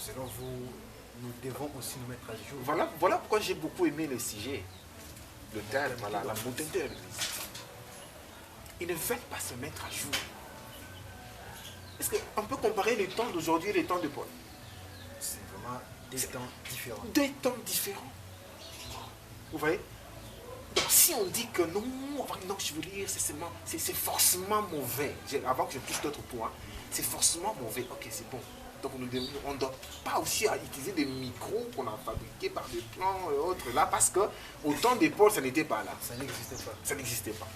selon vous, nous devons aussi nous mettre à jour. Voilà pourquoi j'ai beaucoup aimé le sujet, le terme, la modernité de l'Église. Ils ne veulent pas se mettre à jour. Est-ce qu'on peut comparer les temps d'aujourd'hui et les temps de Paul? C'est vraiment des temps différents. Deux temps différents. Vous voyez? Donc si on dit que non, je veux dire, c'est forcément mauvais. Avant que je touche d'autres points, c'est forcément mauvais. Ok, c'est bon. Donc on ne doit pas aussi utiliser des micros qu'on a fabriqués par des plans et autres là, parce que au temps de Paul, ça n'était pas là. Ça n'existait pas. Ça n'existait pas.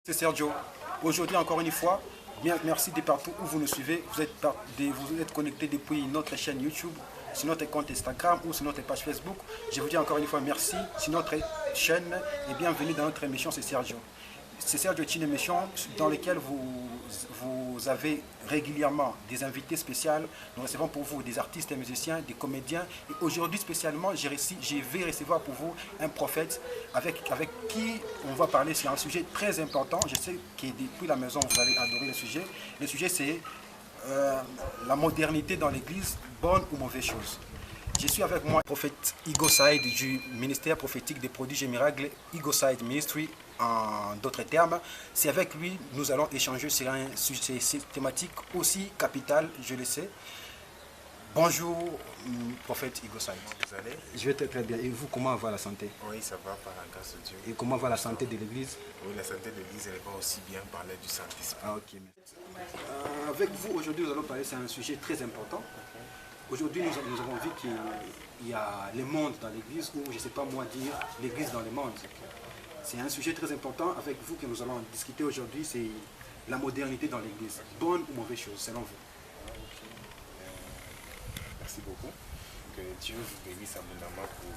C'est Sergio. Aujourd'hui, encore une fois, bien, merci de partout où vous nous suivez. Vous êtes connectés depuis notre chaîne YouTube, sur notre compte Instagram ou sur notre page Facebook. Je vous dis encore une fois merci sur notre chaîne et bienvenue dans notre émission, c'est Sergio. C'est Sergio est une émission dans laquelle vous avez régulièrement des invités spéciaux. Nous recevons pour vous des artistes et musiciens, des comédiens. Et aujourd'hui spécialement, je vais recevoir pour vous un prophète avec qui on va parler sur un sujet très important. Je sais que depuis la maison, vous allez adorer le sujet. Le sujet, c'est la modernité dans l'Église, bonne ou mauvaise chose. Je suis avec moi le prophète Igo Saïd du ministère prophétique des prodiges et miracles, Igo Saïd Ministry en d'autres termes. C'est avec lui nous allons échanger sur un sujet thématique aussi capital, je le sais. Bonjour, prophète Igo Saïd. Vous allez? Je vais très bien. Et vous, comment va la santé? Oui, ça va par la grâce de Dieu. Et comment va la santé de l'Église? Oui, la santé de l'Église, elle va aussi bien parler du Saint-Esprit. Ah, ok. Avec vous, aujourd'hui, nous allons parler sur un sujet très important. Aujourd'hui, nous avons vu qu'il y a le monde dans l'Église, ou je ne sais pas moi dire l'Église dans le monde. C'est un sujet très important avec vous que nous allons discuter aujourd'hui, c'est la modernité dans l'Église. Bonne ou mauvaise chose, selon vous? Merci beaucoup. Que Dieu vous bénisse abondamment pour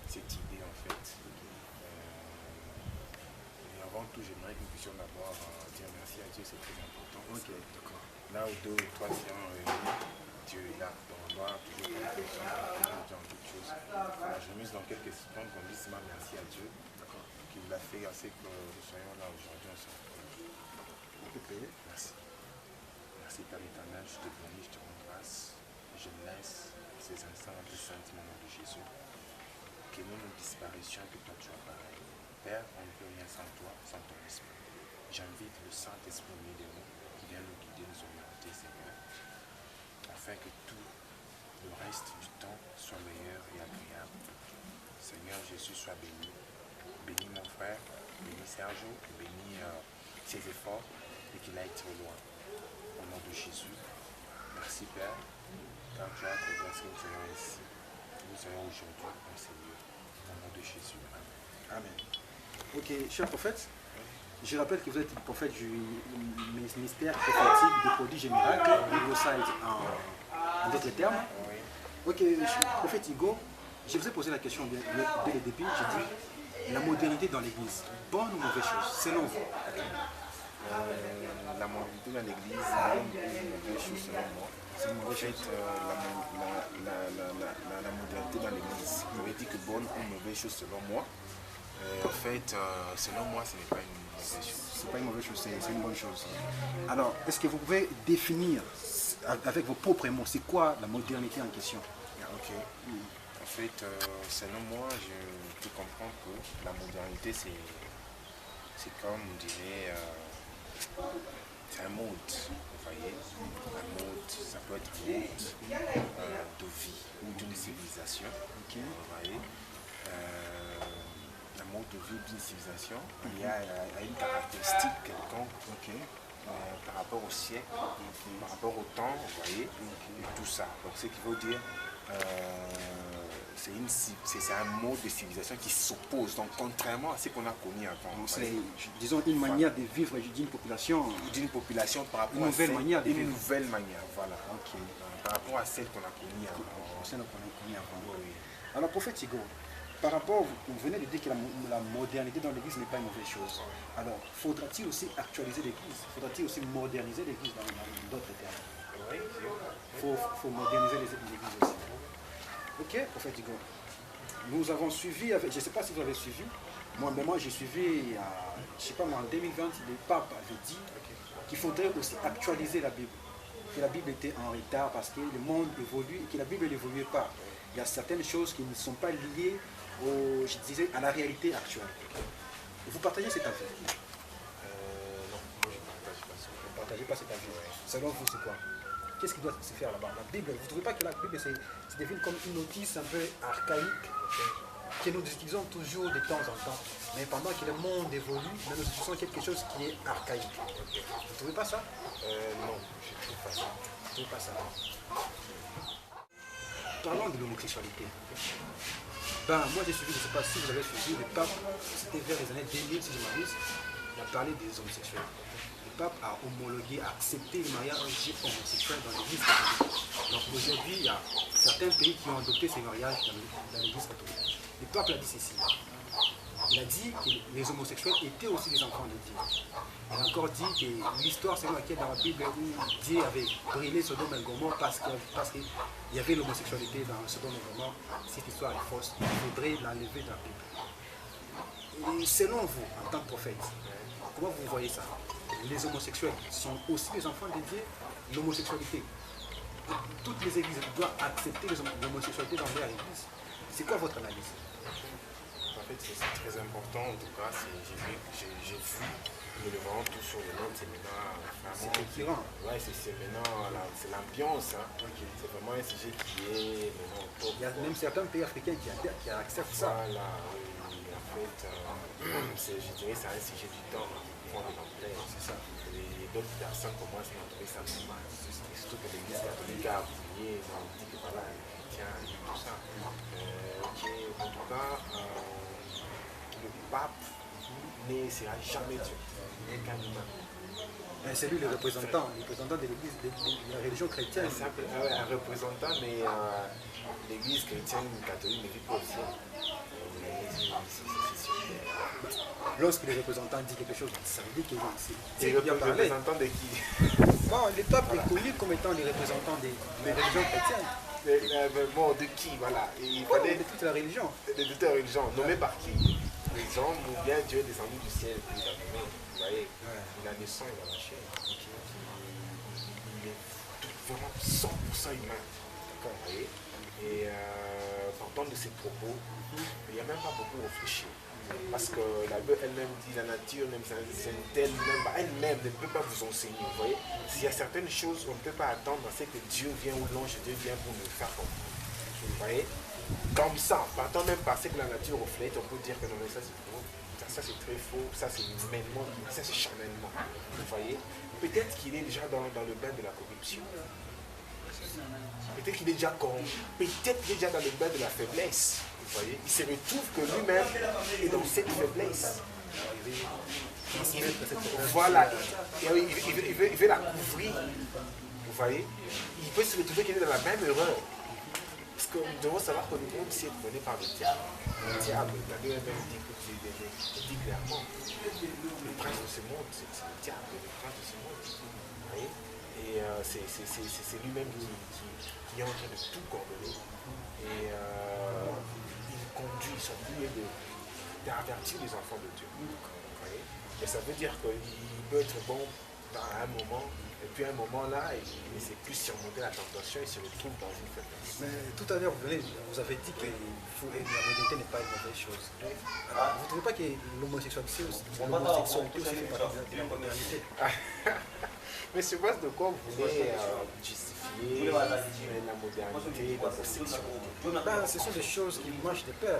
cette idée en fait. Et avant tout, j'aimerais que nous puissions d'abord dire merci à Dieu, c'est très important. Ok, d'accord. Là où deux ou trois seront réunis, Dieu est là. Donc on doit toujours faire confiance en toutes choses. Je mise dans quelques secondes qu'on dise merci à Dieu qui l'a fait assez que nous soyons là aujourd'hui ensemble. Merci. Merci Père éternel, je te bénis, je te rends grâce. Je laisse ces instants de saintement au nom de Jésus. Que nous nous disparaissions, que toi tu sois pareil. Père, on ne peut rien sans toi, sans ton esprit. J'invite le Saint-Esprit au milieu de nous qui vient nous guider, nous orienter, Seigneur, afin que tout le reste du temps soit meilleur et agréable. Seigneur Jésus, sois béni. Bénis mon frère, bénis Sergio, bénis ses efforts et qu'il aille très loin. Au nom de Jésus, merci Père, car tu as progressé, nous soyons ici. Nous soyons aujourd'hui en Seigneur. Au nom de Jésus. Amen. Amen. Ok, cher prophète, je rappelle que vous êtes le prophète du ministère prophétique des prodiges et miracles, Igo Saïd en d'autres termes. Oui. Ok, prophète Igo, je vous ai posé la question dès le début, j'ai dit la modernité dans l'Église, bonne ou mauvaise chose, selon vous? La modernité dans l'Église, c'est une mauvaise chose selon moi. C'est une mauvaise chose. La modernité dans l'Église, il m'avait dit que bonne ou mauvaise chose selon moi. En fait, selon moi, ce n'est pas une mauvaise chose. C'est pas une mauvaise chose, c'est une bonne chose. Alors, est-ce que vous pouvez définir avec vos propres mots, c'est quoi la modernité en question? Ok. En fait, selon moi, je peux comprendre que la modernité, c'est comme on dirait, c'est un mode, vous voyez. Un mode, ça peut être un mode de vie ou d'une civilisation, Ok. vous voyez. Un mode de vie d'une civilisation, il y a une caractéristique quelconque. Par rapport au siècle, par rapport au temps, vous voyez, et tout ça. Donc ce qui veut dire, c'est un mode de civilisation qui s'oppose, donc contrairement à ce qu'on a connu avant. C'est, disons, une manière de vivre d'une population. D'une population par rapport Une à nouvelle celle, manière de une vivre. nouvelle manière, voilà. Ok. Par rapport à celle qu'on a connue avant. C'est ce qu'on a connu avant. Oui. Alors, prophète Igo, par rapport, vous venez de dire que la modernité dans l'Église n'est pas une mauvaise chose. Alors, faudra-t-il aussi actualiser l'Église? Faudra-t-il aussi moderniser l'Église dans d'autres termes? Oui, Faut moderniser l'Église aussi. Ok, prophète Igor. Nous avons suivi, je ne sais pas si vous avez suivi, moi j'ai suivi, je ne sais pas moi, en 2020, le pape avait dit qu'il faudrait aussi actualiser la Bible. Que la Bible était en retard parce que le monde évolue et que la Bible n'évoluait pas. Il y a certaines choses qui ne sont pas liées à la réalité actuelle. Vous partagez cet avis? non, moi je ne partage pas ça. Vous ne partagez pas cet avis? Selon vous, c'est quoi? Qu'est-ce qui doit se faire là-bas? La Bible, vous ne trouvez pas que la Bible se définit comme une notice un peu archaïque que nous utilisons toujours de temps en temps, mais pendant que le monde évolue, nous utilisons quelque chose qui est archaïque. Vous ne trouvez pas ça? Non, je ne trouve pas ça. Vous ne trouvez pas ça? Parlons de l'homosexualité. Moi j'ai suivi, je ne sais pas si vous avez suivi, le pape, c'était vers les années 2000 si je m'abuse, il a parlé des homosexuels. Le pape a homologué, a accepté le mariage homosexuel dans l'église catholique. Donc aujourd'hui, il y a certains pays qui ont adopté ces mariages dans l'église catholique. Le pape a dit ceci. Il a dit que les homosexuels étaient aussi des enfants de Dieu. Il a encore dit que l'histoire selon laquelle dans la Bible où Dieu avait brûlé Sodome et Gomorrhe parce qu'il y avait l'homosexualité dans Sodome et Gomorrhe, cette histoire est fausse. Il faudrait l'enlever de la Bible. Et selon vous, en tant que prophète, comment vous voyez ça? Les homosexuels sont aussi les enfants de Dieu, l'homosexualité. Toutes les églises doivent accepter l'homosexualité dans leur église. C'est quoi votre analyse? En fait, c'est très important. En tout cas, j'ai vu, nous le voyons tout sur le nom de séminaire. C'est éclairant. Ouais, c'est maintenant, c'est l'ambiance. Hein. Okay. C'est vraiment un sujet qui est maintenant top. Il y a même certains pays africains qui acceptent ça. Voilà, oui. En fait, je dirais que c'est un sujet du temps. Prendre l'ampleur, c'est ça. Et d'autres personnes commencent à trouver ça normal. Surtout que l'église catholique a appuyé, on dit que voilà, les chrétiens et tout ça. Ok, en tout cas, le pape ne sera jamais Dieu, il n'est qu'un humain. C'est lui le représentant de l'église, de la religion chrétienne. Un représentant, mais l'église chrétienne catholique ne vit pas au ciel. Lorsque le représentant dit quelque chose, ça veut dire que c'est le représentant de qui? Bon, le pape est connu comme étant le représentant des religions chrétiennes. Bon, de qui, voilà. Il fallait de toute la religion. De toute la religion, nommé par qui? Les hommes ou bien Dieu est descendu du ciel, puis il a nommé. Vous voyez, il a le sang, il a la chair. Il est vraiment 100% humain. D'accord, vous voyez? Et partant de ces propos, il n'y a même pas beaucoup réfléchi. Parce que la Bible elle-même dit la nature même elle-même ne peut pas vous enseigner. Vous voyez, s'il y a certaines choses on ne peut pas attendre, c'est que Dieu vient ou l'ange de Dieu vient pour nous faire comprendre. Vous voyez, comme ça, partant même par ce que la nature reflète, on peut dire que non mais ça c'est faux, ça c'est très faux, ça c'est humainement, ça c'est charnellement. Vous voyez, peut-être qu'il est déjà dans le bain de la corruption. Peut-être qu'il est déjà corrompu, peut-être qu'il est déjà dans le bain de la faiblesse. Vous voyez, il se retrouve que lui-même est dans cette faiblesse. Voilà, il veut la couvrir. Vous voyez, il peut se retrouver qu'il est dans la même erreur. Parce que nous devons savoir que le monde s'est donné par le diable. Le diable, la Bible même dit clairement, le prince de ce monde, c'est le diable, le prince de ce monde. Vous voyez, et c'est lui-même qui est en train de tout coordonner. Et il conduit son but d'avertir les enfants de Dieu. Et ça veut dire qu'il peut être bon à un moment, et puis à un moment là, il ne sait plus surmonter la tentation, il se retrouve dans une faiblesse. Mais tout à l'heure, vous avez dit que la modernité n'est pas une mauvaise chose. Alors, vous ne trouvez pas que l'homosexualité aussi fait partie de la modernité? Mais je pense de quoi vous voulez justifier la modernité, l'homosexualité. Ce sont des choses qui marchent de pair.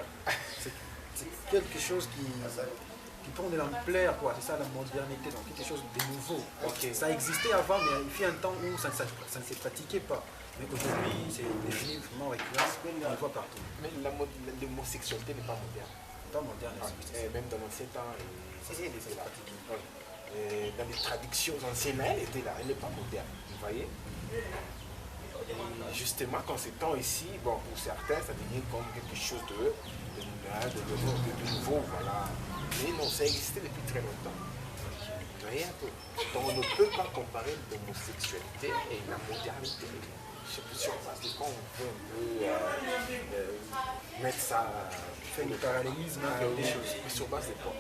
C'est quelque chose qui prend de l'ampleur, quoi. C'est ça la modernité, donc quelque chose de nouveau. Okay. Ça existait avant, mais il fut un temps où ça ne se pratiquait pas. Mais aujourd'hui, c'est devenu vraiment récurrent, on le voit partout. Mais l'homosexualité n'est pas moderne. Pas moderne, même dans l'ancien temps, elle était là. Dans les traditions anciennes, elle était là, elle n'est pas moderne. Vous voyez? Et justement, quand c'est temps ici, bon, pour certains, ça devient comme quelque chose de nouveau, voilà. Mais non, ça existait depuis très longtemps. Vous voyez un peu. Donc on ne peut pas comparer l'homosexualité et la modernité. Je suis sûr, parce que quand on veut un peu mettre ça, Faire le parallélisme avec des choses. mais sur base de quoi?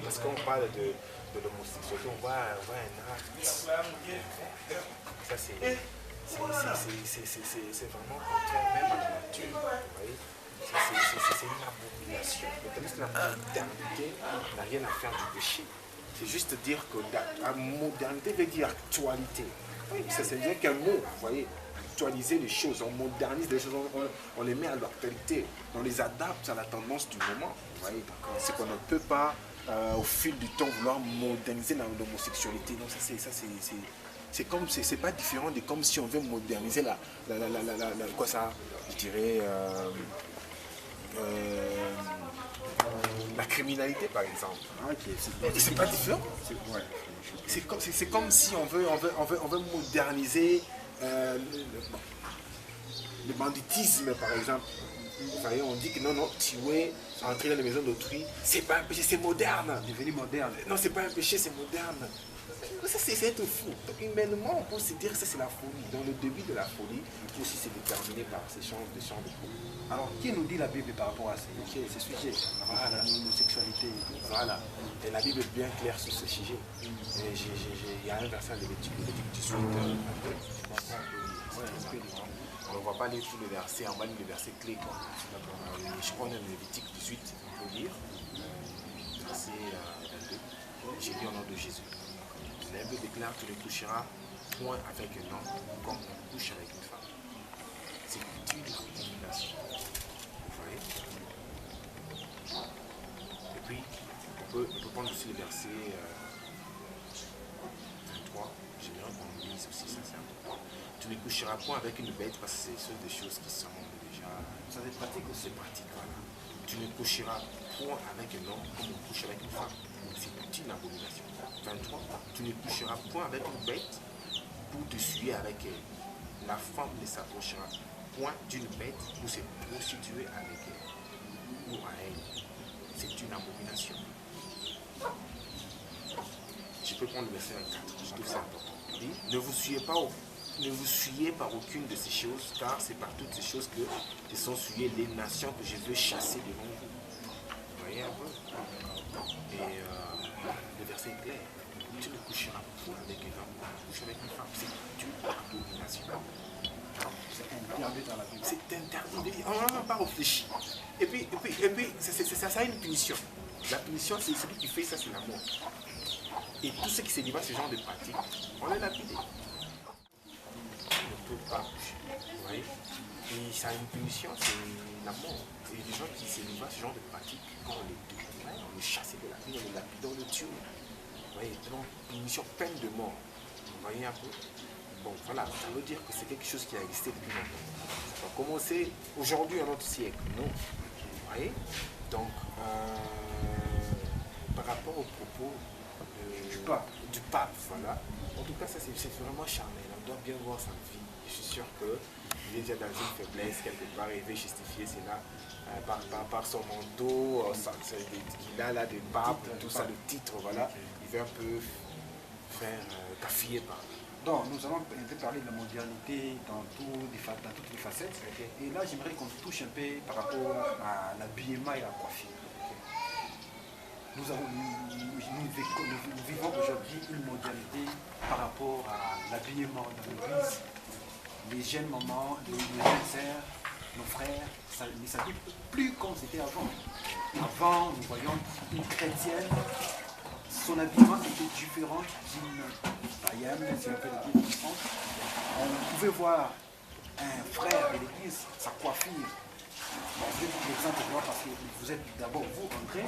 Parce qu'on parle de l'homosexualité, on voit un acte. Ça, c'est vraiment contraire même à la nature. Vous voyez? C'est une abomination. Tandis que la modernité n'a rien à faire du péché. C'est juste dire que la modernité veut dire actualité. Oui, ça veut dire qu'un mot, vous voyez, actualiser les choses, on modernise les choses, on les met à l'actualité, on les adapte à la tendance du moment. Vous voyez, c'est qu'on ne peut pas, au fil du temps, vouloir moderniser l'homosexualité. Donc c'est comme, c'est pas différent de comme si on veut moderniser quoi ça, je dirais, la criminalité par exemple. C'est pas différent. C'est comme si on veut moderniser le banditisme par exemple. Vous voyez, on dit que non, tuer, entrer dans les maisons d'autrui, c'est pas un péché, c'est moderne. Devenu moderne. Non, c'est pas un péché, c'est moderne. Ça, c'est être fou. Donc, humainement, on peut se dire que ça, c'est la folie. Dans le début de la folie, il faut aussi se déterminer par ces champs de folie. Alors, qui nous dit la Bible par rapport à ces sujets? Voilà. L'homosexualité. Voilà. Et la Bible est bien claire sur ce sujet. Il y a un verset de Lévitique 18. On ne va pas lire tous les versets, on va lire les versets clés. Je crois qu'on est dans Lévitique 18, on peut lire. Verset 22. J'ai dit au nom de Jésus. La Bible déclare que tu ne coucheras point avec un homme comme on couche avec une femme. C'est une abomination. Vous voyez? Et puis, on peut prendre aussi le verset 23. J'aimerais qu'on lise aussi sincèrement. Tu ne coucheras point avec une bête parce que c'est des choses qui sont déjà. Ça c'est pratique aussi. C'est pratique, voilà. Tu ne coucheras point avec un homme comme on couche avec une femme. C'est une abomination. 23. Tu ne coucheras point avec une bête pour te suer avec elle. La femme ne s'approchera point d'une bête pour se prostituer avec elle ou à elle. C'est une abomination. Je peux prendre le verset 24. Je trouve ça important. Il dit, ne vous suyez par aucune de ces choses, car c'est par toutes ces choses que se sont suyées les nations que je veux chasser devant vous. Vous voyez un peu? Et le verset est clair. Tu ne coucheras point avec un homme, tu couches avec une femme. C'est une abomination. C'est interdit dans la Bible. C'est interdit. On n'en a pas réfléchi. Et puis ça a une punition. La punition, c'est celui qui fait ça, c'est la mort. Et tous ceux qui se livrent à ce genre de pratique, on est lapidé. On ne peut pas coucher. Vous voyez? Et ça a une punition, c'est la mort. Et les gens qui se livrent à ce genre de pratique, quand on les découvre, on les chasse de la vie, on les lapide, on les tue. Vous voyez? Donc, punition, peine de mort. Vous voyez un peu? Bon, voilà, ça veut dire que c'est quelque chose qui a existé depuis longtemps. Ça va commencer aujourd'hui à notre siècle, non? Vous voyez? Donc, par rapport au propos du pape, voilà. En tout cas, ça c'est vraiment charnel. On doit bien voir sa vie. Je suis sûr qu'il est déjà dans une faiblesse quelque part et il veut justifier cela par son manteau, qu'il a là des papes, tout ça, le titre, voilà. Il veut un peu faire cafouiller par. Donc, nous allons un peu parler de la modernité dans toutes les facettes. Okay. Et là, j'aimerais qu'on touche un peu par rapport à l'habillement et la coiffure. Nous vivons aujourd'hui une modernité par rapport à l'habillement dans l'église. Les jeunes mamans, les jeunes sœurs, nos frères, ça ne s'habille plus comme c'était avant. Avant, nous voyons une chrétienne, son habillement était différent d'une païenne, c'est un peu le dire. On pouvait voir un frère de l'église, sa coiffure. Je vais vous l'exemple de moi parce que vous êtes d'abord vous André.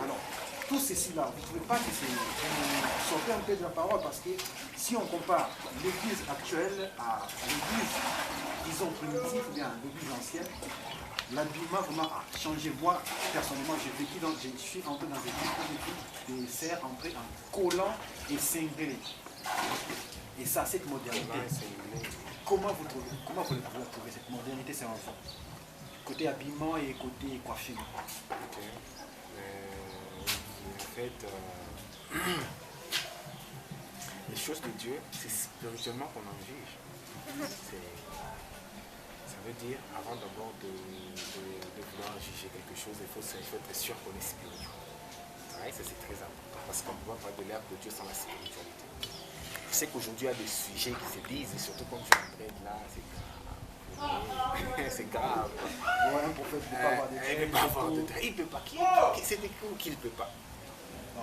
Alors, tout ceci là, vous ne trouvez pas que c'est sortir un peu de la parole parce que si on compare l'église actuelle à l'église, disons primitive, ou bien l'église ancienne, l'habillement vraiment a changé. Moi, personnellement, je suis entré dans une église des serres entrées en collant et cinglés. Et ça, cette modernité, comment vous la trouvez cette modernité, c'est enfant? Côté habillement et côté coiffure. Ok. En fait, les choses de Dieu, c'est spirituellement qu'on en juge. Ça veut dire, avant d'abord de vouloir juger quelque chose, il faut être sûr qu'on est spirituel. Ouais, ça c'est très important parce qu'on ne peut pas parler de l'ère de Dieu sans la spiritualité. Je sais qu'aujourd'hui il y a des sujets qui se disent, et surtout comme je suis en train de là, c'est grave. C'est grave. Ouais, un prophète ne peut pas avoir de Il ne peut pas avoir de traits. Il ne peut pas. C'est des coups qu'il ne peut pas.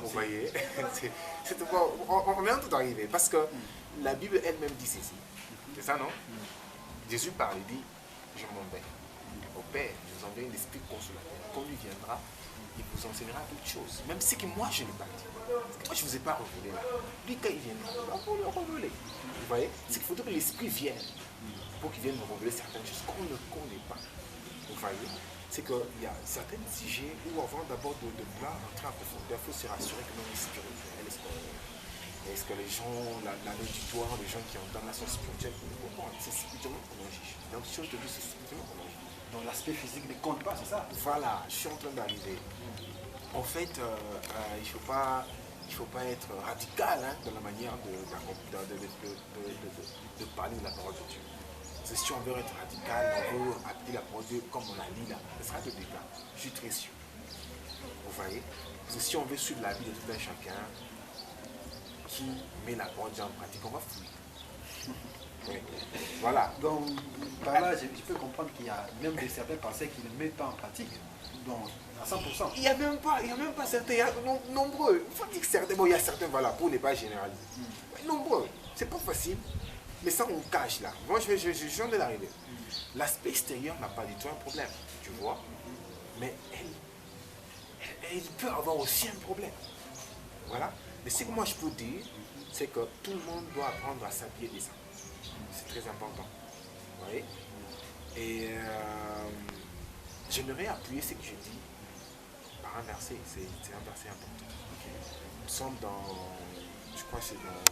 Vous voyez, on est en train d'arriver parce que la Bible elle-même dit ceci. C'est ça, non? Jésus parle, il dit, je m'en vais au Père, je vous enverrai l'Esprit consolateur. Quand lui viendra, il vous enseignera toutes choses. Même ce que moi je n'ai pas dit. Parce que moi je ne vous ai pas révélé là. Lui quand il viendra, il va vous le révéler. Vous voyez, c'est qu'il faudrait que l'Esprit vienne pour qu'il vienne nous révéler certaines choses qu'on ne connaît pas. Vous voyez, c'est qu'il y a certains sujets où avant d'abord de vouloir entrer en profondeur, il faut se rassurer que l'on est spirituel. Est-ce que les gens, l'auditoire, les gens qui ont dans la science spirituelle, c'est spirituellement qu'on en juge. Donc si je te dis, c'est spirituellement qu'on en juge. Donc l'aspect physique ne compte pas, c'est ça? Voilà, je suis en train d'arriver. En fait, il ne faut pas être radical hein, dans la manière de parler de la parole de Dieu. Parce que si on veut être radical, on veut appeler la parole de Dieu comme on la lit là, ce sera de dégâts. Je suis très sûr. Vous voyez? Parce que si on veut suivre la vie de tout un chacun qui met la parole de Dieu en pratique, on va fouiller. Oui. Voilà. Donc, par là, je peux comprendre qu'il y a même certains penseurs qui ne mettent pas en pratique. Donc, à 100%. Il n'y a même pas certains, il y a nombreux. Il faut dire que certains, bon, il y a certains, voilà, pour ne pas généraliser. Nombreux. C'est pas facile, mais ça, on cache là. Moi, je viens de l'arriver. L'aspect extérieur n'a pas du tout un problème, tu vois. Mais elle peut avoir aussi un problème. Voilà. Mais ce que moi, je peux dire, c'est que tout le monde doit apprendre à s'habiller des ça. C'est très important. Vous voyez? Et j'aimerais appuyer ce que je dis par un verset. C'est un verset important. Nous sommes dans, je crois que c'est dans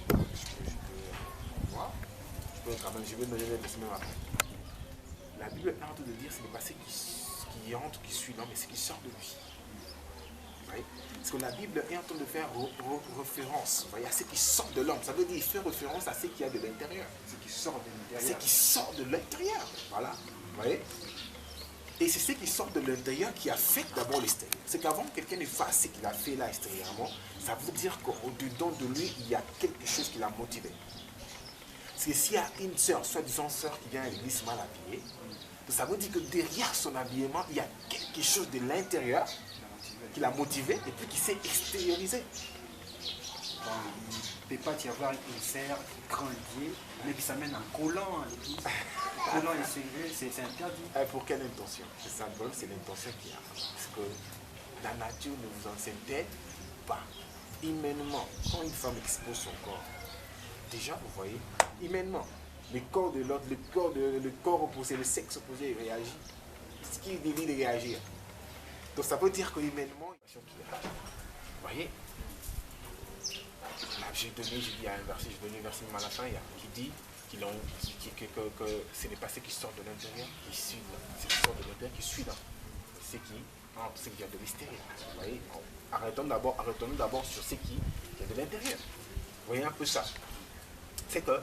je peux voir. Je vais donner le semaine après. La Bible est en train de dire ce n'est pas ce qui entre, qui suit l'homme, mais ce qui sort de lui. Vous voyez? Parce que la Bible est en train de faire référence, vous voyez, à ce qui sort de l'homme. Ça veut dire qu'il fait référence à ce qu'il y a de l'intérieur. Ce qui sort de l'intérieur. Ce qui sort de l'intérieur. Voilà. Vous voyez? Et c'est ce qui sort de l'intérieur qui affecte d'abord l'extérieur. C'est qu'avant que quelqu'un ne fasse ce qu'il a fait là extérieurement, ça veut dire qu'au-dedans de lui, il y a quelque chose qui l'a motivé. Parce que s'il y a une sœur, soi-disant sœur, qui vient à l'église mal habillée, ça veut dire que derrière son habillement, il y a quelque chose de l'intérieur qui l'a motivé et puis qui s'est extériorisé. Donc, il ne peut pas y avoir une serre grand lié, mais qui s'amène en collant à l'église. Collant et serré, c'est interdit. Pour quelle intention? C'est ça le problème, c'est l'intention qu'il y a. Parce que la nature ne vous enseigne pas. Humainement, quand une femme expose son corps, déjà, vous voyez, humainement, le corps de l'autre, le corps opposé, le sexe opposé réagit. Ce qui dévie de réagir. Donc ça veut dire que humainement, vous voyez, là, j'ai dit un verset, j'ai donné un verset de Malachi qui dit que ce n'est pas ce qui sort de l'intérieur qui suit, c'est ce qui sort de l'intérieur qui suit dans ce qui vient de l'extérieur. Vous voyez, arrêtons d'abord sur ce qui vient de l'intérieur. Vous voyez un peu ça. C'est que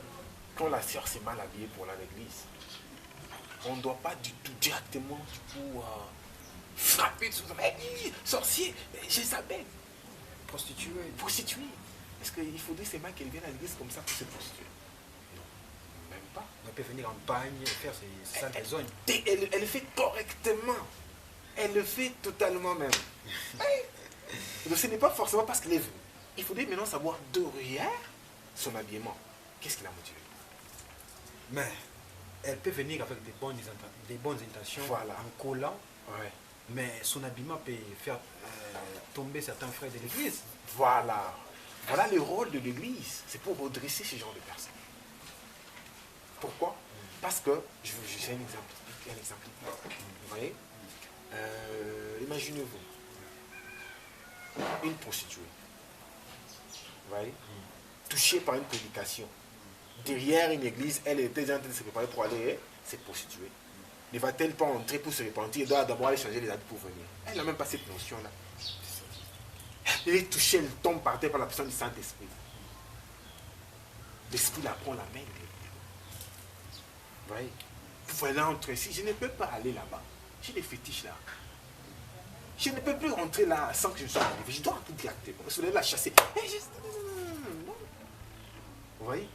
quand la sœur s'est mal habillée pour aller à l'église, on ne doit pas du tout directement frapper sur hey, sorcier, Jézabel, Prostituée. Est-ce qu'il faudrait seulement qu'elle vienne à l'église comme ça pour se prostituer? Non, même pas. Elle peut venir en bagne, faire ses sales besognes. Elle le fait correctement. Elle le fait totalement même. Donc ce n'est pas forcément parce qu'elle est venue. Il faudrait maintenant savoir derrière son habillement. Qu'est-ce qui l'a motivé? Mais elle peut venir avec des bonnes intentions, voilà, en collant, ouais, mais son habillement peut faire tomber certains frères de l'église. Voilà. Voilà le rôle de l'église. C'est pour redresser ce genre de personnes. Pourquoi? Parce que, j'ai un exemple. Vous voyez, imaginez-vous, une prostituée. Vous voyez? Touchée par une prédication. Derrière une église, elle était déjà en train de se préparer pour aller se prostituer. Ne va-t-elle pas entrer pour se repentir? Elle doit d'abord aller changer les habits pour venir. Elle n'a même pas cette notion-là. Elle est touchée, elle tombe par terre par la personne du Saint-Esprit. L'Esprit la prend la main. Vous voyez? Vous voyez entrer ici, je ne peux pas aller là-bas. J'ai des fétiches là. Je ne peux plus rentrer là sans que je sois arrivé. Je dois tout directement. Je vais la chasser. Vous voyez?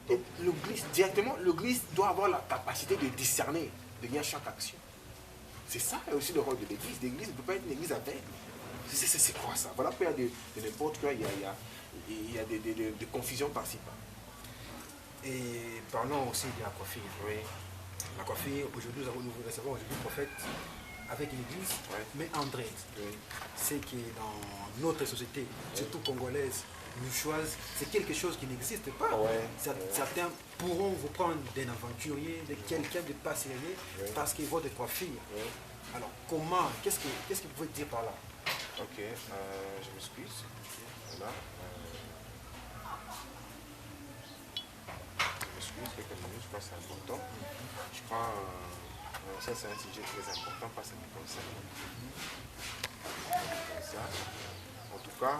Et l'église, directement, l'église doit avoir la capacité de discerner derrière chaque action. C'est ça aussi le rôle de l'église. L'église ne peut pas être une église aveugle. C'est quoi ça? Voilà pourquoi il y a de n'importe quoi, il y a des confusions par-ci par. Et parlons aussi de la coiffure. Oui. La coiffure, aujourd'hui, nous recevons aujourd'hui le prophète avec une église, mais André, c'est que dans notre société, surtout congolaise, niçoise, c'est quelque chose qui n'existe pas. Certains pourront vous prendre d'un aventurier, de quelqu'un de passionné, parce qu'il voit des coiffures. Alors, comment, qu'est-ce que vous pouvez dire par là? Ok, je m'excuse. Voilà. Je m'excuse, quelques minutes, je crois que c'est important. Je crois ça c'est un sujet très important parce que ça me concerne. Ça. En tout cas,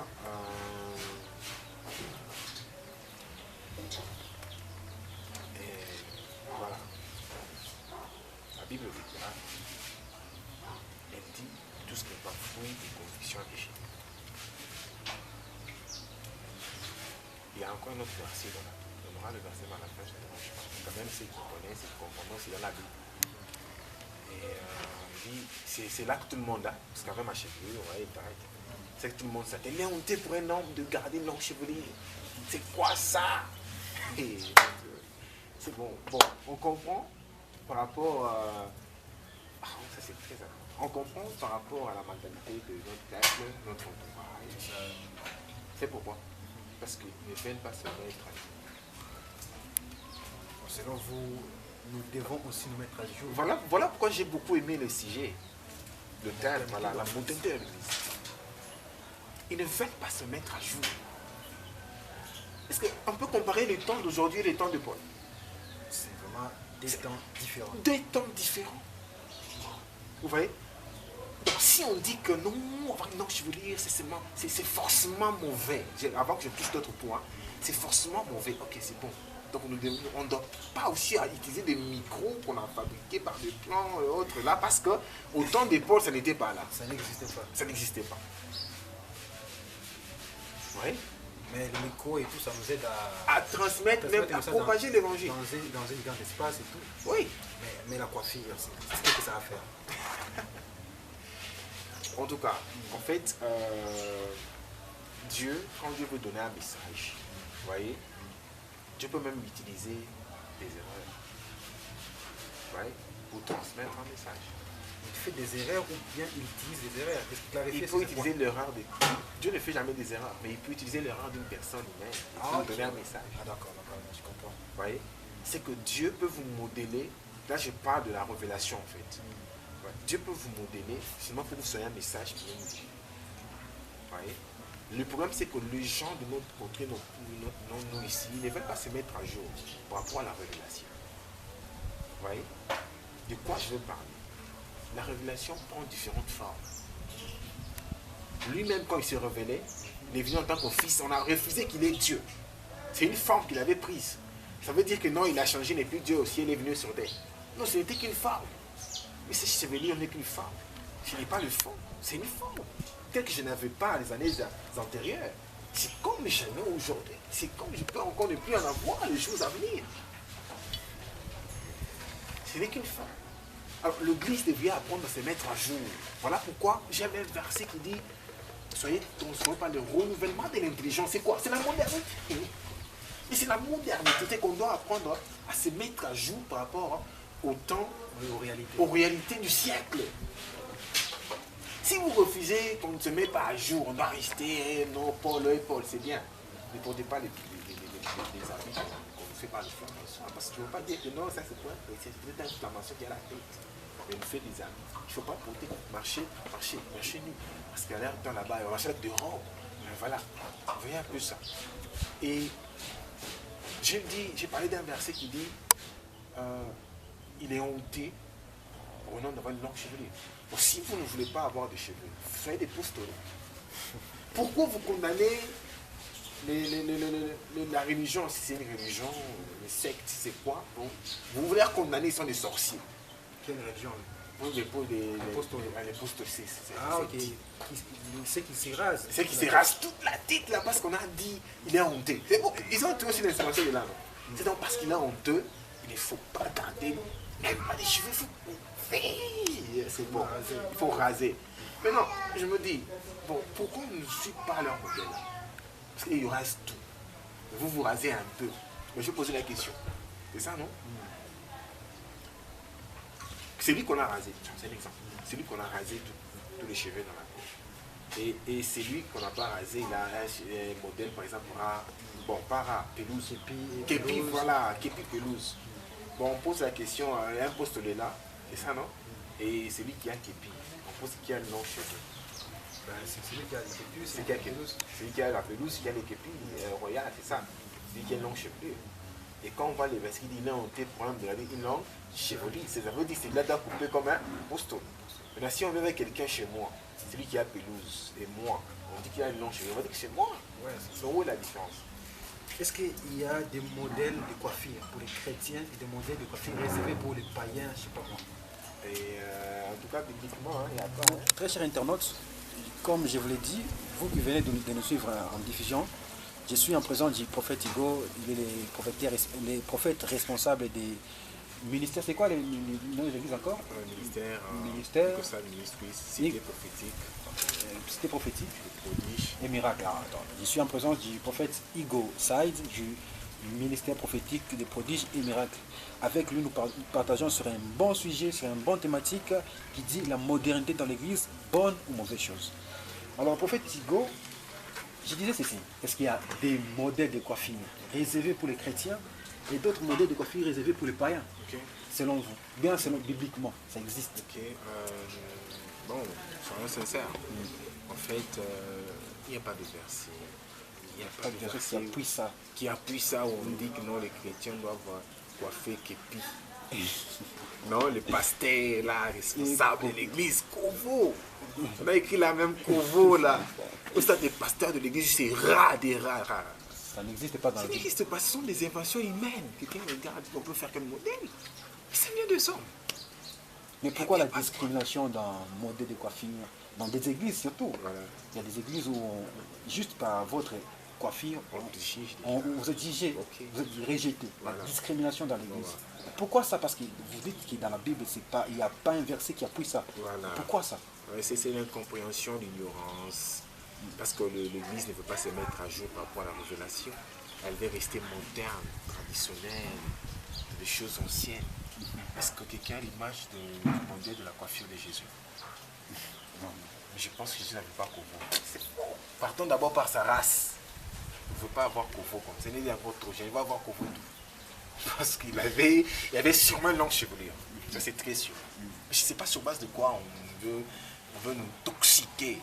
voilà. La Bible déclare, elle dit tout ce qui n'est pas fruit des convictions péchées. Il y a encore un autre verset dans la Bible. On aura le verset dans la fin, je ne dérange pas. Quand même, ceux qui connaissent, ceux qui comprennent, c'est dans la Bible. Et c'est là que tout le monde a, parce qu'avec ma chevelure, ouais, c'est que tout le monde s'attend. Il est honté pour un homme de garder une longue chevelure. C'est quoi ça? C'est bon. Bon, on comprend par rapport à. Ça c'est très important. On comprend par rapport à la mentalité de notre peuple, notre entourage. C'est pourquoi? Parce qu'ils ne veulent pas se mettre à jour. Selon vous, nous devons aussi nous mettre à jour. Voilà pourquoi j'ai beaucoup aimé le sujet, le thème, voilà, la modernité de l'Église. Ils ne veulent pas se mettre à jour. Est-ce qu'on peut comparer les temps d'aujourd'hui et les temps de Paul? C'est vraiment des temps différents. Des temps différents. Vous voyez? Donc si on dit que non, je veux dire, c'est forcément mauvais. Avant que je touche d'autres points, c'est forcément mauvais. Ok, c'est bon. Donc on ne doit pas aussi utiliser des micros qu'on a fabriqués par des plans et autres là, parce que au temps de Paul, ça n'était pas là. Ça n'existait pas. Ça n'existait pas. Oui. Mais le micro et tout, ça nous aide à transmettre, même à propager l'évangile. Dans un grand espace et tout. Oui. Mais la coiffure, c'est ce que ça va à faire. En tout cas, en fait, Dieu, quand Dieu veut donner un message, vous voyez, Dieu peut même utiliser des erreurs, vous voyez, pour transmettre un message. Il fait des erreurs ou bien il utilise des erreurs? Il peut utiliser l'erreur de... Dieu ne fait jamais des erreurs, mais il peut utiliser l'erreur d'une personne humaine pour donner un message. Ah d'accord, je comprends. Vous voyez, c'est que Dieu peut vous modeler, là je parle de la révélation en fait. Ouais. Dieu peut vous modeler, seulement pour que vous soyez un message qui vient de Dieu. Vous voyez. Le problème c'est que les gens de notre côté, nous ici, ils ne veulent pas se mettre à jour par rapport à la révélation. Vous voyez. De quoi je veux parler? La révélation prend différentes formes. Lui-même, quand il s'est révélé, il est venu en tant que fils. On a refusé qu'il est Dieu. C'est une forme qu'il avait prise. Ça veut dire que non, il a changé, il n'est plus Dieu au ciel, il est venu sur terre. Non, ce n'était qu'une forme. Mais si je venir, on n'est qu'une forme. Ce n'est pas le fond, c'est une forme. Tel que je n'avais pas les années antérieures. C'est comme jamais aujourd'hui. C'est comme je peux encore ne plus en avoir les choses à venir. Ce n'est qu'une forme. Alors, l'Église devait apprendre à se mettre à jour. Voilà pourquoi j'aime un verset qui dit soyez transformés par le renouvellement de l'intelligence. C'est quoi? C'est la modernité. Et c'est la modernité qu'on doit apprendre à se mettre à jour par rapport au temps, aux réalités du siècle. Si vous refusez qu'on ne se met pas à jour, on doit rester, non, Paul, c'est bien. Ne portez pas les habits qu'on ne fait pas le faire. Parce que tu ne veux pas dire que non, ça c'est quoi? C'est une inflammation qui est à la tête. Mais on fait des habits. Il ne faut pas porter, marcher nu. Parce qu'à l'air de temps là-bas, on marche avec des robes. Mais voilà. Vous voyez un peu ça. Et j'ai parlé d'un verset qui dit il est honté au nom d'avoir une longue chevelure. Bon, si vous ne voulez pas avoir de cheveux, soyez des pasteurs. Pourquoi vous condamnez la religion, si c'est une religion, les sectes, c'est quoi? Donc, vous voulez les condamner, ils sont des sorciers. Quelle religion? Les postes, c'est ah, ok. C'est qui s'érasent. C'est qui s'érasent toute la tête là parce qu'on a dit il est honteux. C'est bon, ils ont aussi l'information de là. C'est donc parce qu'il est honteux, il ne faut pas garder même pas les cheveux. C'est bon, il faut raser. Mais non, je me dis, bon, pourquoi je ne suis pas leur modèle? Parce qu'ils rasent tout. Vous rasez un peu. Mais je vais poser la question. C'est ça, non? C'est lui qu'on a rasé. C'est l'exemple. C'est lui qu'on a rasé tous les cheveux dans la tête. Et c'est lui qu'on n'a pas rasé. Il a un modèle, par exemple, rare. Bon, pas rare, pelouse. Képi, voilà, képi pelouse. Bon, on pose la question, il y a un postulat là. C'est ça, non? Et c'est lui qui a képi. On pose qui a le long cheveux. C'est celui qui a les képis, c'est qui a pelouse. Celui qui a la pelouse, qui a les képis, royal, c'est ça. Celui qui a une longue chevelure. Et quand on voit les versets, il a honté pour de la vie, une longue chevelure. Ça veut dire que c'est là doit couper comme un posto. Maintenant, si on veut avec quelqu'un chez moi, c'est celui qui a pelouse, et moi, on dit qu'il a une longue chevelure, on va dire que c'est moi. Ouais, c'est où est la différence? Est-ce qu'il y a des modèles de coiffure pour les chrétiens et des modèles de coiffure réservés pour les païens, je ne sais pas quoi? Et en tout cas, bibliquement, il n'y a pas. Très chers internautes, comme je vous l'ai dit, vous qui venez de nous suivre en diffusion, je suis en présence du prophète Igo. Il est les prophètes responsables des ministères. C'est quoi les noms des églises encore? Ministère. Cité prophétique. Cité prophétique. Prodige. Et miracle. Je suis en présence du prophète Igo Side, du ministère prophétique des prodiges et miracles. Avec lui, nous partageons sur un bon sujet, sur une bonne thématique qui dit la modernité dans l'église, bonne ou mauvaise chose. Alors, prophète Igo, je disais ceci, est-ce qu'il y a des modèles de coiffure réservés pour les chrétiens et d'autres modèles de coiffure réservés pour les païens? Selon vous, bien selon bibliquement, ça existe. Bon, soyons sincères. En fait, il n'y a pas de verset. Il n'y a pas de verset qui appuie ça où on dit que non, les chrétiens doivent coiffer képi. Non, le pasteur là, responsable de l'église, Kovo. On a écrit la même Kovo là. Au stade des pasteurs de l'église, c'est rare des rares. Ça n'existe pas dans la Bible. Ça n'existe pas, ce sont des inventions humaines. Quelqu'un regarde, on peut faire quel modèle? C'est bien de ça. Mais pourquoi la discrimination dans le modèle de coiffure? Dans des églises surtout. Voilà. Il y a des églises où, juste par votre coiffure, vous êtes jugé, vous êtes rejeté. Voilà. La discrimination dans l'église. Voilà. Pourquoi ça? Parce que vous dites que dans la Bible, il n'y a pas un verset qui appuie ça. Voilà. Pourquoi ça? C'est l'incompréhension, l'ignorance. Parce que l'église ne veut pas se mettre à jour par rapport à la révélation. Elle veut rester moderne, traditionnelle, des choses anciennes. Est-ce que quelqu'un a l'image du modèle de la coiffure de Jésus? Non. Mais je pense que Jésus n'avait pas Kovo. Partons d'abord par sa race. Il ne veut pas avoir Kovo comme ça. Il est encore trop jeune. Il va avoir Kovo tout. Parce qu'il avait sûrement une longue chevelure. Ça, c'est très sûr. Je ne sais pas sur base de quoi on veut nous toxiquer.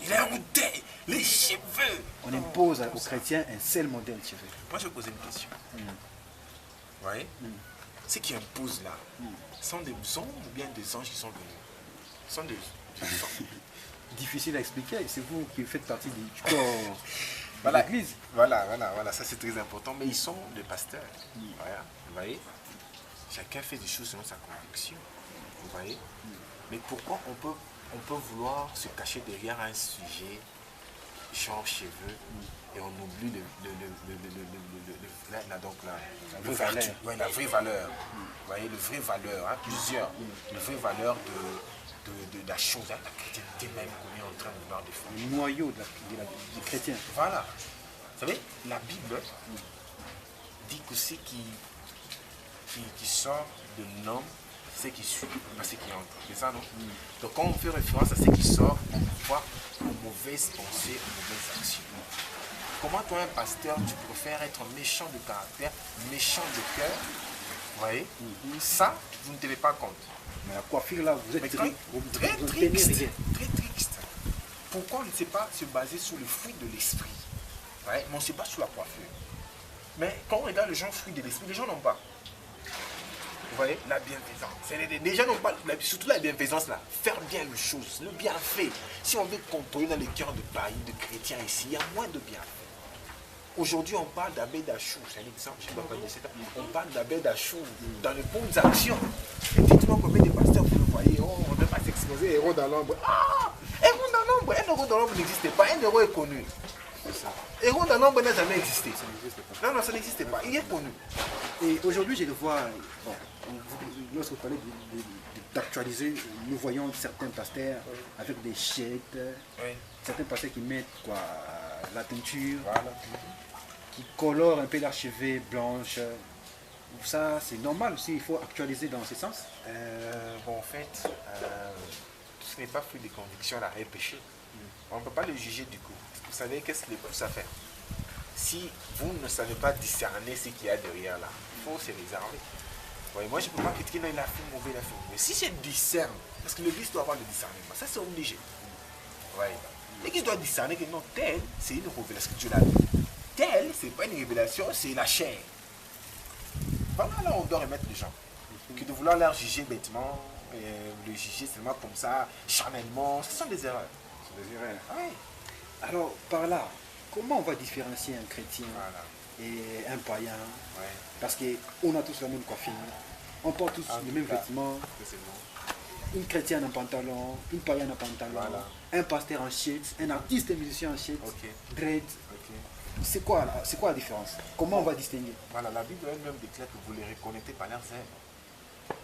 Il a honté, les cheveux. On impose aux chrétiens un seul modèle de cheveux. Moi, je vais poser une question. Vous voyez? Ceux qui imposent là, sont des hommes ou bien des anges qui sont venus? Ce sont des hommes. Difficile à expliquer, c'est vous qui faites partie du corps de l'église. Voilà, ça c'est très important, mais ils sont des pasteurs. Voilà, vous voyez? Chacun fait des choses selon sa conviction. Vous voyez? Mais pourquoi on peut vouloir se cacher derrière un sujet, genre cheveux, et on oublie la vraie valeur. Vous voyez, la vraie valeur, hein, plusieurs. La vraie valeur de la chose, hein, la chrétienté même qu'on est en train de vouloir défendre. Le noyau du chrétien. Voilà. Vous savez, la Bible dit que ce qui sort de l'homme, c'est ce qui suit, pas ce qui entre. C'est ça, non? Donc quand on fait référence à ce qui sort, on voit aux mauvaises pensées, aux mauvaises actions. Comment toi, un pasteur, tu préfères être méchant de caractère, méchant de cœur? Vous voyez? Ça, vous ne tenez pas compte. Mais la coiffure là, vous êtes très triste. Très triste. Pourquoi on ne sait pas se baser sur le fruit de l'esprit? Ouais, mais on ne sait pas sur la coiffure. Mais quand on regarde les gens fruits de l'esprit, les gens n'ont pas. Vous voyez, la bienfaisance. Les gens n'ont pas, surtout la bienfaisance là, faire bien les choses, le bienfait. Si on veut contrôler dans les cœurs de païens, de chrétiens ici, il y a moins de bienfaits. Aujourd'hui, on parle d'Abed Achou, c'est un exemple, je ne sais pas connaître ça. On parle d'Abed Achou dans les bonnes actions. Et dites-moi combien de pasteurs vous le voyez, oh, on ne peut pas s'exposer, héros dans l'ombre. Ah, héros dans l'ombre, un héros dans l'ombre n'existait pas, un héros est connu. Héros dans l'ombre n'a jamais existé. Non, non, ça n'existait pas, il est connu. Et aujourd'hui, je le vois, bon, lorsque vous parlez d'actualiser, nous voyons certains pasteurs avec des chèques, certains pasteurs qui mettent quoi, la teinture, Voilà. qui colorent un peu l'archevêque blanche. Ça, c'est normal aussi, il faut actualiser dans ce sens. Bon, en fait, tout ce n'est pas fruit des convictions, là, est péché. On ne peut pas le juger du coup. Vous savez, qu'est-ce qui les pousse à faire? Si vous ne savez pas discerner ce qu'il y a derrière là, il faut se réserver. Ouais, moi, je ne peux pas critiquer, non, il a fait mauvais, il a fait mauvais. Mais si je discerne, parce que l'église doit avoir le discernement, ça c'est obligé. Ouais. L'église doit discerner que non, tel, c'est une révélation que Dieu l'a dit. Tel, ce n'est pas une révélation, c'est la chair. Voilà, là, on doit remettre les gens. Que de vouloir leur juger bêtement, le juger seulement comme ça, charnellement, ce sont des erreurs. C'est des erreurs. Ouais. Alors, par là, comment on va différencier un chrétien Voilà. et un païen? Ouais. Parce qu'on a tous la même coiffure, on porte tous les mêmes vêtements. C'est bon. Une chrétienne en pantalon, une païenne en pantalon, Voilà. un pasteur en shades, un artiste et musicien en shades, Ok. dread. Ok. C'est quoi la différence? Comment on va distinguer? Voilà, la Bible elle-même déclare que vous les reconnaissez par leurs œuvres.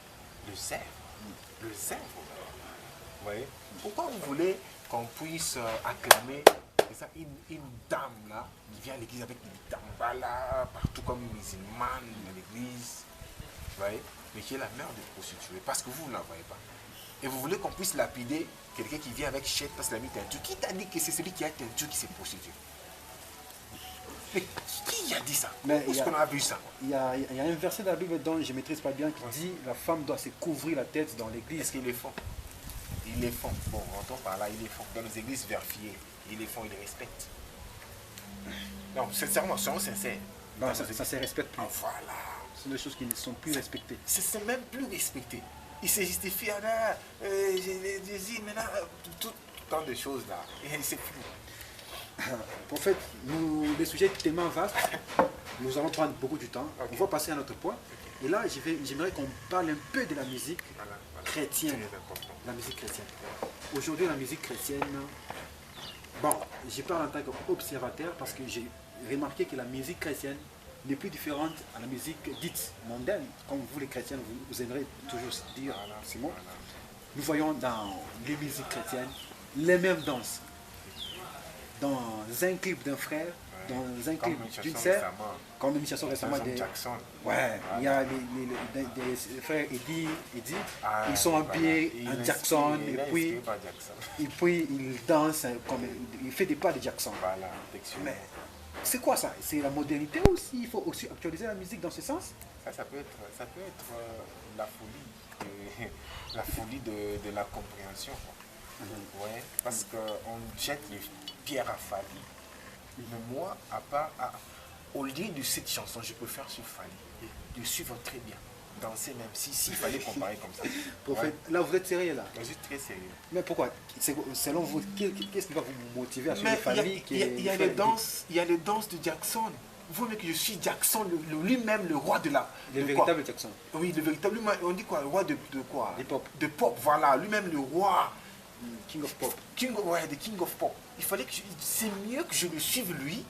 Le zèbre. Le zèbre. Vous voyez? Pourquoi vous voulez qu'on puisse acclamer ça, une dame là, qui vient à l'église avec une tambala, partout comme une musulmane dans l'église, vous voyez? Mais qui est la mère de prostituée, parce que vous ne la voyez pas. Et vous voulez qu'on puisse lapider quelqu'un qui vient avec chèque parce qu'il a mis teinture. Qui t'a dit que c'est celui qui a teinture qui s'est prostitué? Mais qui a dit ça? Où est-ce qu'on a vu ça? Il y a un verset de la Bible dont je ne maîtrise pas bien qui dit la femme doit se couvrir la tête dans l'église. Est-ce qu'ils les font? Ils les font. Bon, on entend par là, ils les font. Dans les églises verfiées, ils les font, ils les respectent. Non, sincèrement, soyons sincères. Non, ça ne se respecte plus. Ah, voilà. Ce sont des choses qui ne sont plus respectées. C'est même plus respecté. Il se justifie, là, j'ai dit, maintenant, tout tant de choses là. Et c'est plus. En fait, le sujet est tellement vaste, nous allons prendre beaucoup de temps. Okay. On va passer à notre point. Et là, j'aimerais qu'on parle un peu de la musique chrétienne. Très important. La musique chrétienne. Aujourd'hui, la musique chrétienne, bon, je parle en tant qu'observateur parce que j'ai remarqué que la musique chrétienne n'est plus différente à la musique dite mondaine. Comme vous, les chrétiens, vous aimeriez toujours dire ces mots. Nous voyons dans les musiques chrétiennes les mêmes danses. Dans un clip d'un frère, dans un clip d'une sœur, comme une chanson récemment de Jackson. Ouais, il y a des frères Eddie, ils sont habillés en Jackson, et puis ils dansent, comme, ils font des pas de Jackson. Voilà, mais c'est quoi ça? C'est la modernité aussi? Il faut aussi actualiser la musique dans ce sens? Ça peut être la folie, la folie de la compréhension. Ouais, parce qu'on jette les pierres à Fali. Mais moi, au lieu de cette chanson, je préfère suivre Fali. De suivre très bien. Danser même s'il fallait comparer comme ça. Prophète, là vous êtes sérieux là? Je suis très sérieux. Mais pourquoi? Selon vous, qu'est-ce qui va vous motiver à suivre Fali? Il y a les danses de Jackson. Vous voyez que je suis Jackson, lui-même le roi de la... Le véritable Jackson. Oui, le véritable, on dit quoi? Le roi de quoi? De pop. De pop, voilà. Lui-même le roi. King of Pop. The King of Pop. Il fallait que c'est mieux que je le suive lui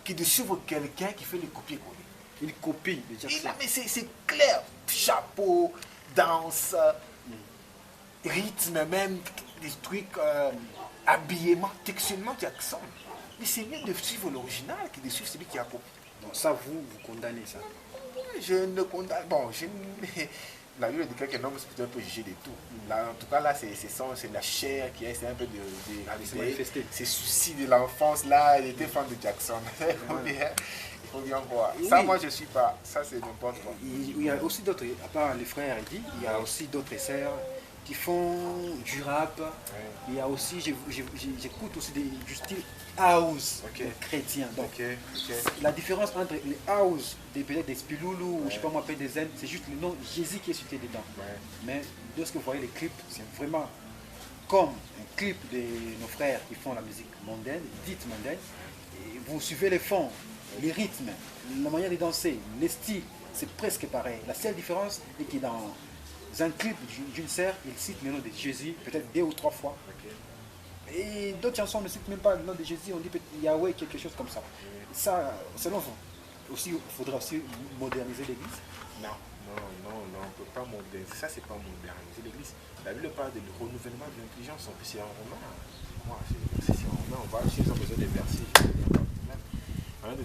que de suivre quelqu'un qui fait le copier-coller. Une copie de Jackson. Mais c'est clair. Chapeau, danse, rythme même, des trucs, habillement, textuellement Jackson. Mais c'est mieux de suivre l'original que de suivre celui qui a copié. Donc ça, vous condamnez ça? Je ne condamne... Bon, la Bible dit qu'un homme peut juger de tout. Là, en tout cas, là, c'est la chair qui essaie un peu de manifester. Ces soucis de l'enfance, là, il était fan de Jackson. Il faut bien voir. Oui. Ça, moi, je ne suis pas. Ça, c'est n'importe quoi. Il y a aussi d'autres, à part les frères dit, il y a aussi d'autres sœurs qui font du rap. Ouais. Il y a aussi, j'écoute aussi du style house chrétien. Donc, la différence entre les house, peut-être des Spiloulou, ou je sais pas moi, PDZ, c'est juste le nom Jésus qui est cité dedans. Mais lorsque vous voyez les clips, c'est vraiment comme un clip de nos frères qui font la musique mondaine, dite mondaine. Et vous suivez les fonds, les rythmes, la manière de danser, les styles, c'est presque pareil. La seule différence est que dans un clip d'une sœur, il cite le nom de Jésus peut-être 2 ou 3 fois. Et d'autres chansons ne citent même pas le nom de Jésus, on dit Yahweh, quelque chose comme ça. Ça, selon vous, aussi, il faudra aussi moderniser l'église? Non, on ne peut pas moderniser. Ça, c'est pas moderniser l'église. La Bible parle de renouvellement de l'intelligence. En plus, c'est en romain. Moi, c'est en romain. On va si ils ont besoin des versets. On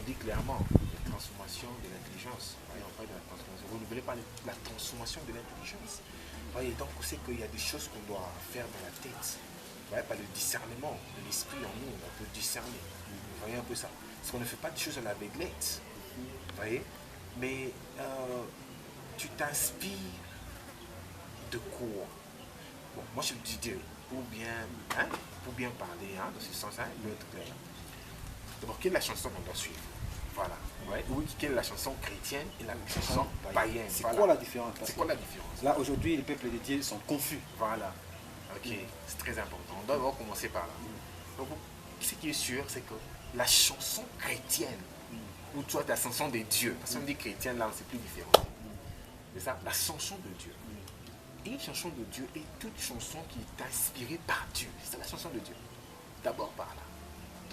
dit clairement la transformation de l'intelligence. On parle de la transformation. Renouveler par la transformation de l'intelligence. Donc, on sait qu'il y a des choses qu'on doit faire dans la tête. Par le discernement de l'esprit en nous, on peut discerner. Vous voyez un peu ça. Parce qu'on ne fait pas des choses à l'aveuglette. Vous voyez? Mais tu t'inspires de quoi? Bon, moi je dis Dieu, pour bien parler dans ce sens, il doit être clair. D'abord, quelle est la chanson qu'on doit suivre? Voilà. Ouais. Oui, quelle est la chanson chrétienne et la chanson païenne? C'est quoi la différence? C'est quoi la différence? Là, aujourd'hui, les peuples de Dieu sont confus. Voilà. Ok, c'est très important. On doit d'abord commencer par là. Donc, ce qui est sûr, c'est que la chanson chrétienne, ou toi, ta chanson des dieux, parce qu'on dit chrétienne, là, c'est plus différent. C'est ça, la chanson de Dieu. Une chanson de Dieu est toute chanson qui est inspirée par Dieu. C'est la chanson de Dieu. D'abord par là.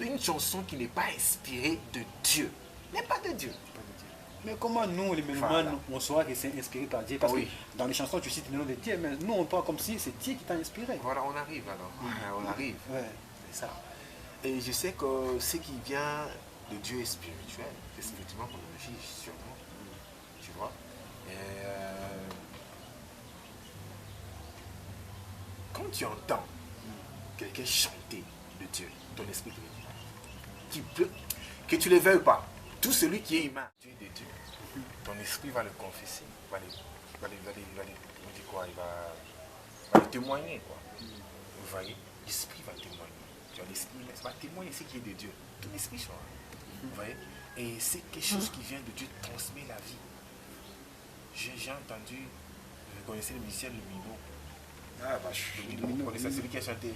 Une chanson qui n'est pas inspirée de Dieu n'est pas de Dieu. Mais comment nous, les mélomanes, on saura que c'est inspiré par Dieu? Parce que dans les chansons, tu cites le nom de Dieu, mais nous, on parle comme si c'est Dieu qui t'a inspiré. Voilà, on arrive alors. On arrive. C'est ça. Et je sais que ce qui vient de Dieu est spirituel. C'est spirituellement qu'on agit sur nous. Tu vois? Et quand tu entends quelqu'un chanter de Dieu, ton esprit qui peut, que tu ne le veuilles pas, tout celui qui est humain, Dieu est de Dieu. Ton esprit va le confesser, va le témoigner. Quoi. Vous voyez, l'esprit va témoigner. Tu as l'esprit, va témoigner ce qui est de Dieu. Ton esprit sera. Vous voyez? Et c'est quelque chose qui vient de Dieu, transmet la vie. J'ai entendu, vous connaissez le musicien Lumino. C'est celui qui a chanté.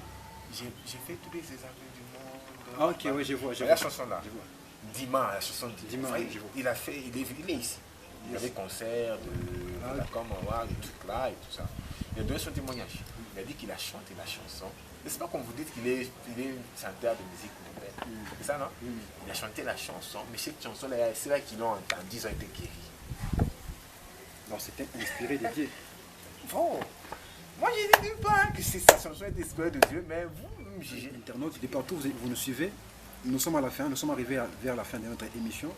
J'ai fait tous les examens du monde. Ah ok, oui, je vois. La chanson là. Diman, la chanson de Diman. Il est ici. Il y avait concert de la Commonwealth, de tout là et tout ça. Il a donné son témoignage. Il a dit qu'il a chanté la chanson. Mais c'est pas comme vous dites qu'il est chanteur de musique mondaine. C'est ça, non? Il a chanté la chanson, mais cette chanson-là, c'est là qu'ils l'ont entendu, ils ont été guéris. Donc c'était inspiré de Dieu. Bon, moi je ne dis pas que sa chanson est inspirée de Dieu, mais vous, jugez. Internautes, de partout, vous nous suivez. Nous sommes à la fin, nous sommes arrivés vers la fin de notre émission.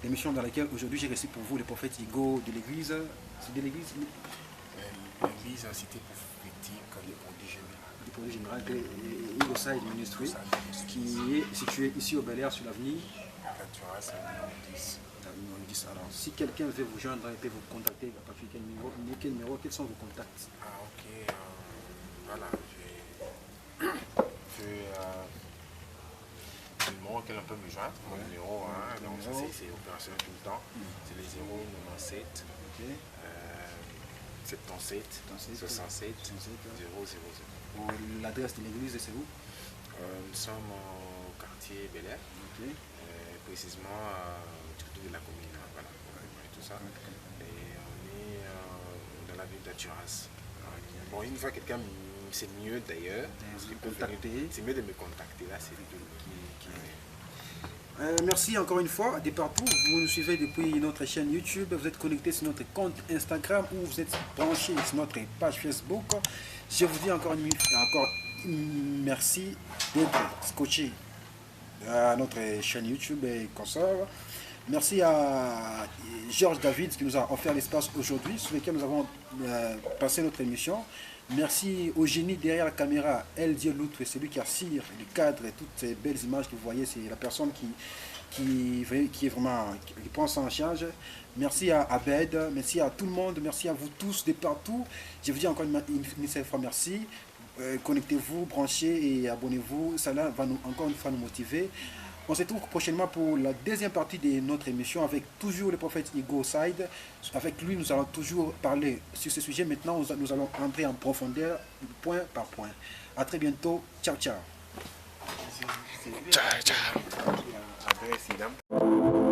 L'émission dans laquelle aujourd'hui j'ai reçu pour vous le prophète Igo de l'église. C'est de l'église? L'église Cité prophétique, le produit général de Igo Side Ministry, qui est situé ici au Bel Air sur l'avenue. Alors, si quelqu'un veut vous joindre, il peut vous contacter à partir de quel numéro, quels sont vos contacts? Ah ok, voilà, le numéro auquel on peut me joindre, mon numéro, donc ça c'est opérationnel tout le temps, c'est les 097 77 67 000. L'adresse de l'église, c'est où? Nous sommes au quartier Bel Air, précisément du côté de la commune, voilà, tout ça. Et on est dans la ville d'Aturas. Bon, une fois quelqu'un, c'est mieux d'ailleurs, c'est mieux de me contacter, là c'est lui qui merci encore une fois, de partout, vous nous suivez depuis notre chaîne YouTube, vous êtes connectés sur notre compte Instagram ou vous êtes branchés sur notre page Facebook. Je vous dis encore merci d'être scotché à notre chaîne YouTube et consorts. Merci à Georges David qui nous a offert l'espace aujourd'hui sur lequel nous avons passé notre émission. Merci au génie derrière la caméra, El Dieu Loutre, celui qui assure les cadres et toutes ces belles images que vous voyez, c'est la personne qui est vraiment, qui prend ça en charge. Merci à Abed, merci à tout le monde, merci à vous tous de partout. Je vous dis encore une seule fois merci. Connectez-vous, branchez et abonnez-vous. Cela va encore une fois nous motiver. On se retrouve prochainement pour la deuxième partie de notre émission avec toujours le prophète Igo Side. Avec lui, nous allons toujours parler sur ce sujet. Maintenant, nous allons entrer en profondeur, point par point. À très bientôt. Ciao, ciao. Ciao, ciao.